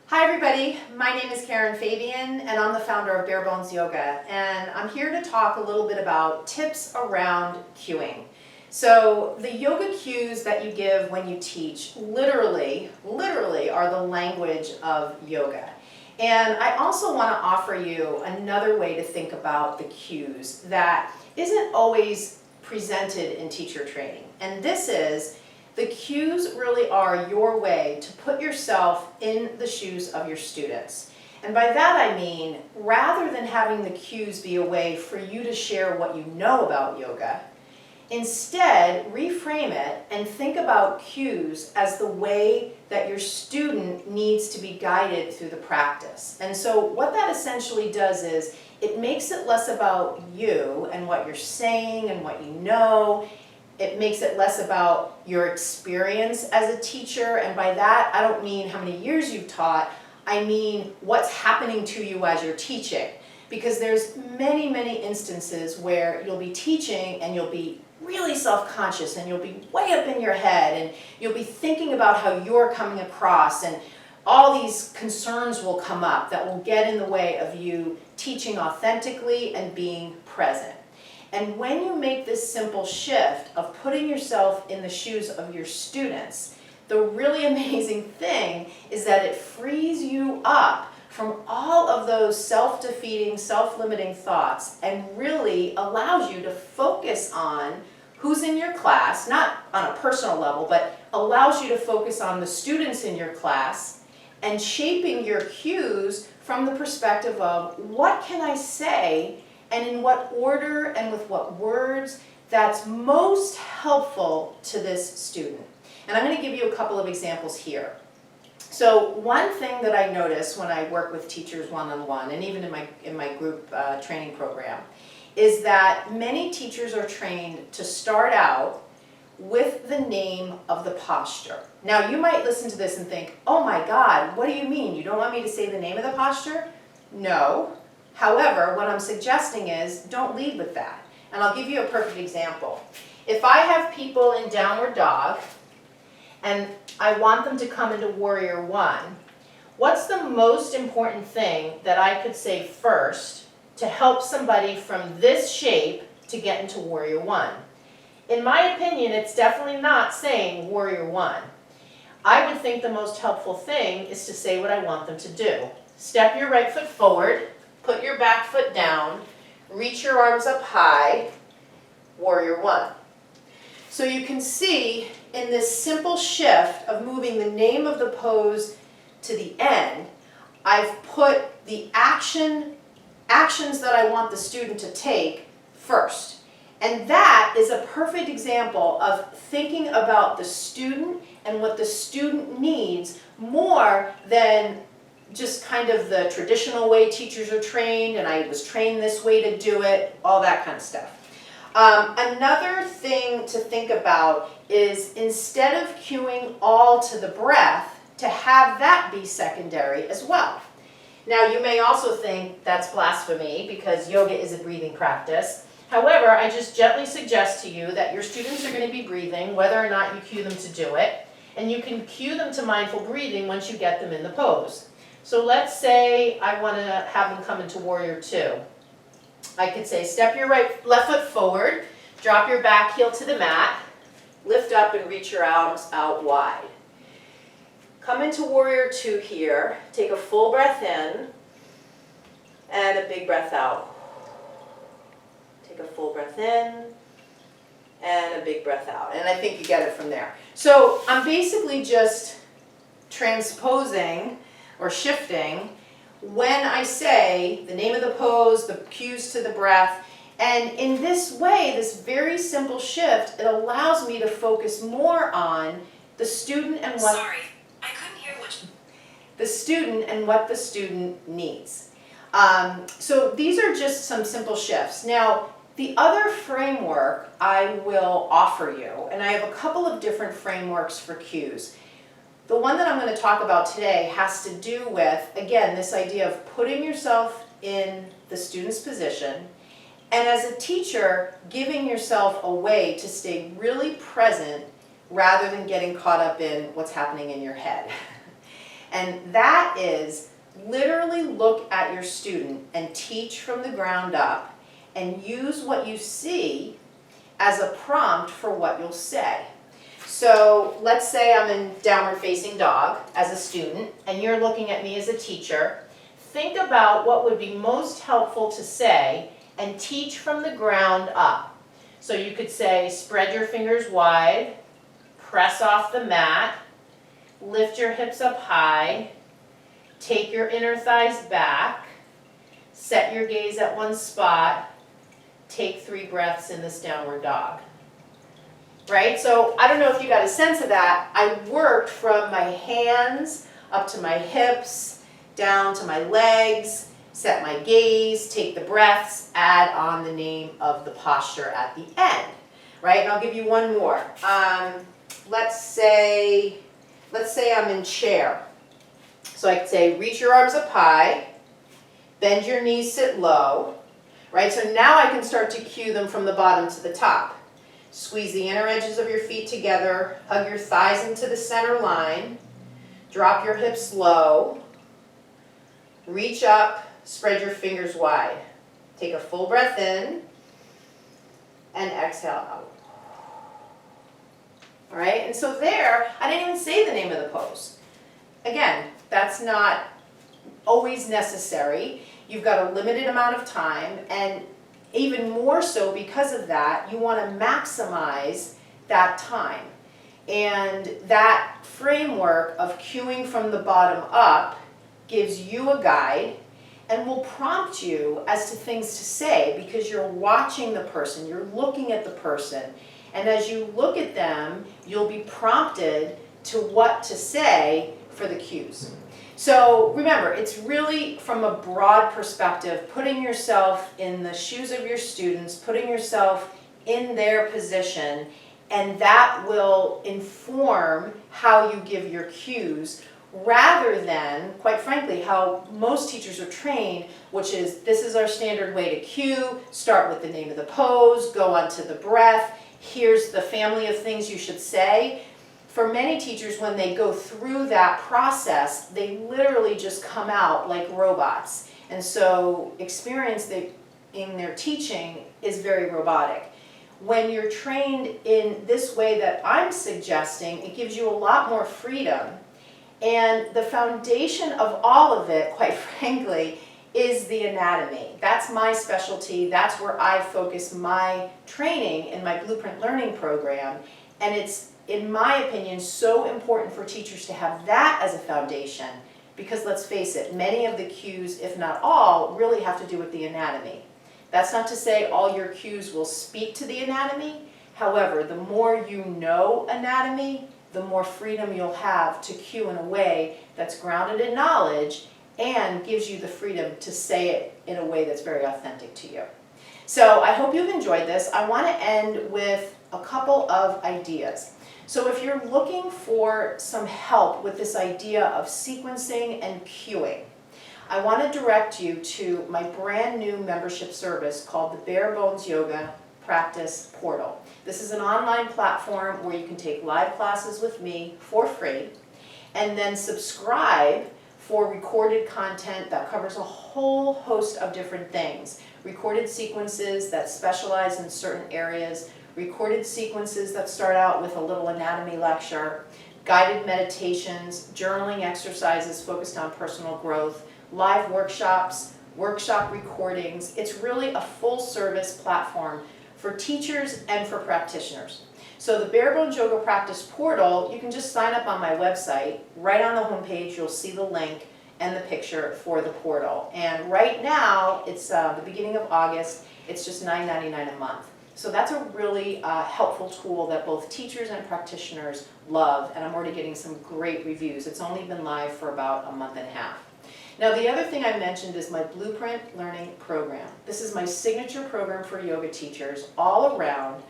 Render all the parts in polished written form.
Hi everybody, my name is Karen Fabian and I'm the founder of Bare Bones Yoga, and I'm here to talk a little bit about tips around cueing. So the yoga cues that you give when you teach literally are the language of yoga. And I also want to offer you another way to think about the cues that isn't always presented in teacher training. And this is, the cues really are your way to put yourself in the shoes of your students. And by that I mean, rather than having the cues be a way for you to share what you know about yoga, instead reframe it and think about cues as the way that your student needs to be guided through the practice. And so what that essentially does is, it makes it less about you and what you're saying and what you know. It makes it less about your experience as a teacher, and by that I don't mean how many years you've taught, I mean what's happening to you as you're teaching. Because there's many instances where you'll be teaching and you'll be really self-conscious and you'll be way up in your head and you'll be thinking about how you're coming across, and all these concerns will come up that will get in the way of you teaching authentically and being present. And when you make this simple shift of putting yourself in the shoes of your students, the really amazing thing is that it frees you up from all of those self-defeating, self-limiting thoughts and really allows you to focus on who's in your class, not on a personal level, but allows you to focus on the students in your class and shaping your cues from the perspective of what can I say and in what order and with what words that's most helpful to this student. And I'm going to give you a couple of examples here. So one thing that I notice when I work with teachers one-on-one, and even in my group training program, is that many teachers are trained to start out with the name of the posture. Now you might listen to this and think, oh my God, what do you mean? You don't want me to say the name of the posture? No. However, what I'm suggesting is, don't lead with that. And I'll give you a perfect example. If I have people in downward dog, and I want them to come into warrior one, what's the most important thing that I could say first to help somebody from this shape to get into warrior one? In my opinion, it's definitely not saying warrior one. I would think the most helpful thing is to say what I want them to do. Step your right foot forward, put your back foot down, reach your arms up high, warrior one. So you can see in this simple shift of moving the name of the pose to the end, I've put the actions that I want the student to take first. And that is a perfect example of thinking about the student and what the student needs more than just kind of the traditional way teachers are trained, and I was trained this way to do it, all that kind of stuff. Another thing to think about is, instead of cueing all to the breath, to have that be secondary as well. Now you may also think that's blasphemy because yoga is a breathing practice. However, I just gently suggest to you that your students are going to be breathing whether or not you cue them to do it, and you can cue them to mindful breathing once you get them in the pose. So let's say I want to have them come into warrior two. I could say, step your left foot forward, drop your back heel to the mat, lift up and reach your arms out wide. Come into warrior two here, take a full breath in and a big breath out. Take a full breath in and a big breath out. And I think you get it from there. So I'm basically just transposing or shifting when I say the name of the pose, the cues to the breath, and in this way, this very simple shift, it allows me to focus more on the student and what the student needs. So these are just some simple shifts. Now, the other framework I will offer you, and I have a couple of different frameworks for cues. The one that I'm going to talk about today has to do with, again, this idea of putting yourself in the student's position, and as a teacher, giving yourself a way to stay really present rather than getting caught up in what's happening in your head. And that is literally look at your student and teach from the ground up and use what you see as a prompt for what you'll say. So let's say I'm in downward facing dog as a student and you're looking at me as a teacher. Think about what would be most helpful to say and teach from the ground up. So you could say, spread your fingers wide, press off the mat, lift your hips up high, take your inner thighs back, set your gaze at one spot, take 3 breaths in this downward dog. Right? So I don't know if you got a sense of that. I worked from my hands up to my hips, down to my legs, set my gaze, take the breaths, add on the name of the posture at the end. Right? And I'll give you one more. Let's say I'm in chair. So I could say, reach your arms up high, bend your knees, sit low. Right? So now I can start to cue them from the bottom to the top. Squeeze the inner edges of your feet together, hug your thighs into the center line, drop your hips low, reach up, spread your fingers wide. Take a full breath in and exhale out. All right, and so there, I didn't even say the name of the pose. Again, that's not always necessary. You've got a limited amount of time, and even more so because of that, you want to maximize that time. And that framework of cueing from the bottom up gives you a guide and will prompt you as to things to say because you're watching the person, you're looking at the person, and as you look at them, you'll be prompted to what to say for the cues. So remember, it's really from a broad perspective, putting yourself in the shoes of your students, putting yourself in their position, and that will inform how you give your cues rather than, quite frankly, how most teachers are trained, which is this is our standard way to cue, start with the name of the pose, go on to the breath, here's the family of things you should say. For many teachers, when they go through that process, they literally just come out like robots. And so experience in their teaching is very robotic. When you're trained in this way that I'm suggesting, it gives you a lot more freedom. And the foundation of all of it, quite frankly, is the anatomy. That's my specialty. That's where I focus my training in my Blueprint Learning program. And it's, in my opinion, so important for teachers to have that as a foundation because let's face it, many of the cues, if not all, really have to do with the anatomy. That's not to say all your cues will speak to the anatomy. However, the more you know anatomy, the more freedom you'll have to cue in a way that's grounded in knowledge and gives you the freedom to say it in a way that's very authentic to you. So I hope you've enjoyed this. I want to end with a couple of ideas. So if you're looking for some help with this idea of sequencing and cueing, I want to direct you to my brand new membership service called the Bare Bones Yoga Practice Portal. This is an online platform where you can take live classes with me for free and then subscribe for recorded content that covers a whole host of different things. Recorded sequences that specialize in certain areas, recorded sequences that start out with a little anatomy lecture, guided meditations, journaling exercises focused on personal growth, live workshops, workshop recordings. It's really a full service platform for teachers and for practitioners. So the Bare Bones Yoga Practice Portal, you can just sign up on my website. Right on the homepage, you'll see the link and the picture for the portal. And right now, it's the beginning of August, it's just $9.99 a month. So that's a really helpful tool that both teachers and practitioners love, and I'm already getting some great reviews. It's only been live for about a month and a half. Now the other thing I mentioned is my Blueprint Learning program. This is my signature program for yoga teachers all around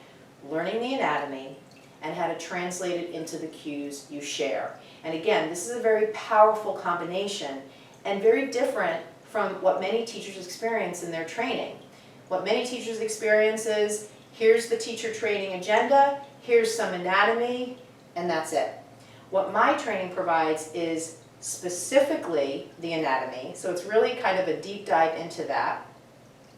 learning the anatomy and how to translate it into the cues you share. And again, this is a very powerful combination and very different from what many teachers experience in their training. What many teachers experience is, here's the teacher training agenda, here's some anatomy, and that's it. What my training provides is specifically the anatomy. So it's really kind of a deep dive into that.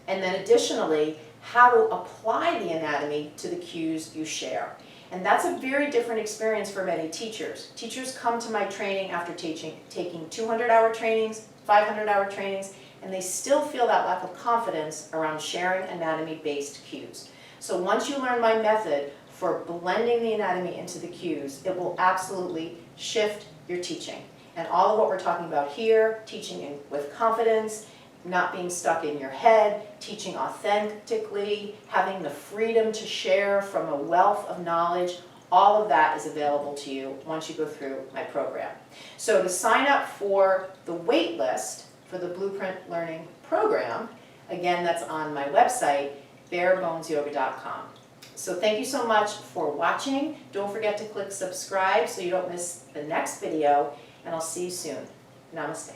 And then additionally, how to apply the anatomy to the cues you share. And that's a very different experience for many teachers. Teachers come to my training after taking 200-hour trainings, 500-hour trainings, and they still feel that lack of confidence around sharing anatomy-based cues. So once you learn my method for blending the anatomy into the cues, it will absolutely shift your teaching. And all of what we're talking about here, teaching with confidence, not being stuck in your head, teaching authentically, having the freedom to share from a wealth of knowledge, all of that is available to you once you go through my program. So to sign up for the wait list for the Blueprint Learning Program, again, that's on my website, barebonesyoga.com. So thank you so much for watching. Don't forget to click subscribe so you don't miss the next video, and I'll see you soon. Namaste.